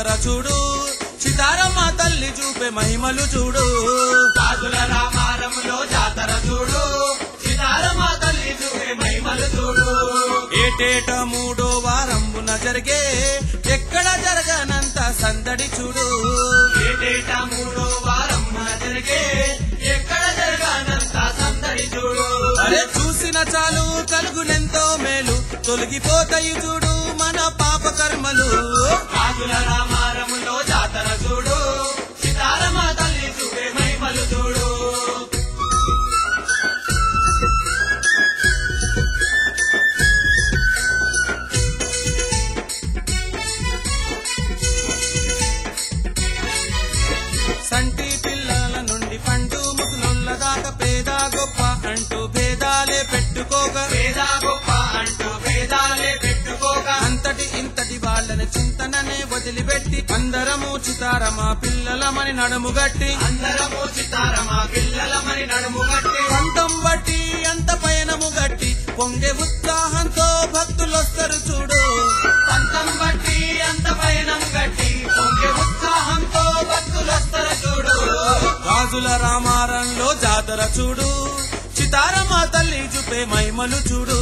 జాతర చూడు చితారమ్మ తల్లి చూపే మహిమలు చూడు గాజుల రామారంలో జాతర చూడు చితారమ్మ తల్లి చూపే మహిమలు చూడు ఏటేట 3వ వారంబున జరిగే ఎక్కడ జరగనంత సందడి చూడు ఏటేట 3వ వారంబున జరిగే ఎక్కడ జరగనంత సందడి చూడు అరే చూసిన చాలు కలుగునెంతో మేలు తొలగిపోతాయి చూడు మన పాప కర్మలు గాజుల రామారంలో జాతర చూడు చితారమ్మ తల్లి చూపే మహిమలు చూడు సంటి పిల్లల నుండి పండు ముసలుళ్ళ దాకా పేద గొప్ప అంటూ భేదాలే పెట్టుకోక పేద గొప్ప అంటూ భేదాలే పెట్టుకోక అంతటి ఇంతటి వాళ్ళని చింతననే వదిలిపెట్టి అందరము చితారమ్మ పిల్లలమని నడుముగట్టి అందరము చితారమ్మ పిల్లలమని నడుముగట్టి పంతం బట్టి అంత పయనము గట్టి పొంగే ఉత్సాహంతో భక్తులొస్తారు చూడు పంతం బట్టి అంత పయనం గట్టి పొంగే ఉత్సాహంతో భక్తులొస్తారు చూడు గాజుల రామారంలో జాతర చూడు చితారమ్మ తల్లి చూపే మహిమలు చూడు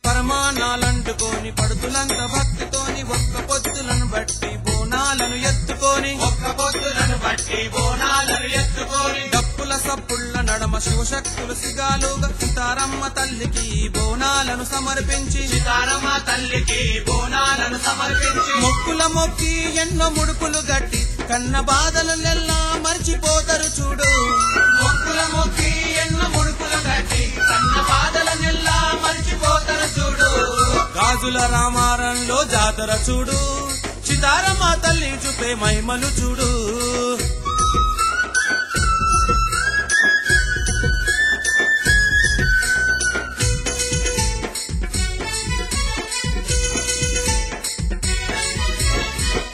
పరమానాలంటుకొని పడుతులంత భక్తితోని ఒక్క పొద్దులను బట్టి బోనాలను ఎత్తుకొని ఒక్క పొద్దులను బట్టి బోనాలను ఎత్తుకొని డప్పుల సప్పుళ్ళ నడమ శివశక్తులు సిగాలుగా చితారమ్మ తల్లికి బోనాలను సమర్పించి చితారమ్మ తల్లికి బోనాలను సమర్పించి మొక్కుల మొక్కి ఎన్నో ముడుపులు గట్టి కన్న బాధలెల్లా మర్చిపోతారు చూడు మొక్కుల మొక్కి ఎన్నో ముడుపులు గట్టి కన్న బాధలనెల్లా మర్చిపోతారు చూడు గాజుల రామారంలో జాతర చూడు చితారమ్మ తల్లి చూపే మహిమలు చూడు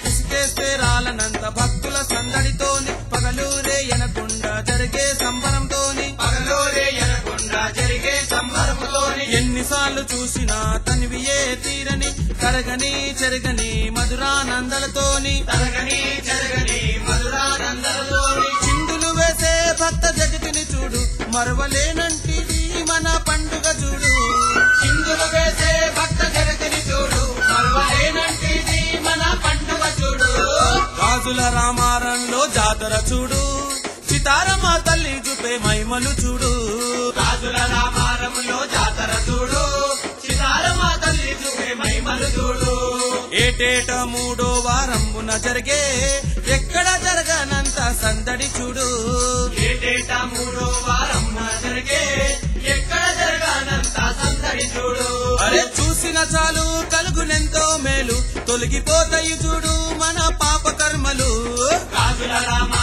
ఇసుకేస్తే రాలనంత భక్తుల సందడితోని పగలూరే ఎనకుండా జరిగే సంబరంతోని పగలోరే ఎనకుండా జరిగే సంబరముతోని ఎన్నిసార్లు చూసినా తనివియే తీరని కరగని చెరగని మధురానందలతోని తరగని జరగని మధురానందలతోని చిందులు వేసే భక్త జగతిని చూడు మరవలేనంటిది మన పండుగ చూడు చిందులు వేసే భక్త జగతిని చూడు మరవలేనంటిది మన పండుగ చూడు గాజుల రామారంలో జాతర చూడు చితారమ్మ తల్లి చూపే మహిమలు చూడు గాజుల రామారంలో జాతర చూడు చితారమ్మ తల్లి చూపే మహిమలు చూడు ఏటేట 3వ వారంబున జరిగే ఎక్కడ జరగనంత సందడి చూడు ఏటేట 3వ వారంన జరిగే ఎక్కడ జరగనంత సందడి చూడు అరే చూసిన చాలు కలుగునెంతో మేలు తొలగిపోతాయి చూడు మన పాప కర్మలు గాజుల రామ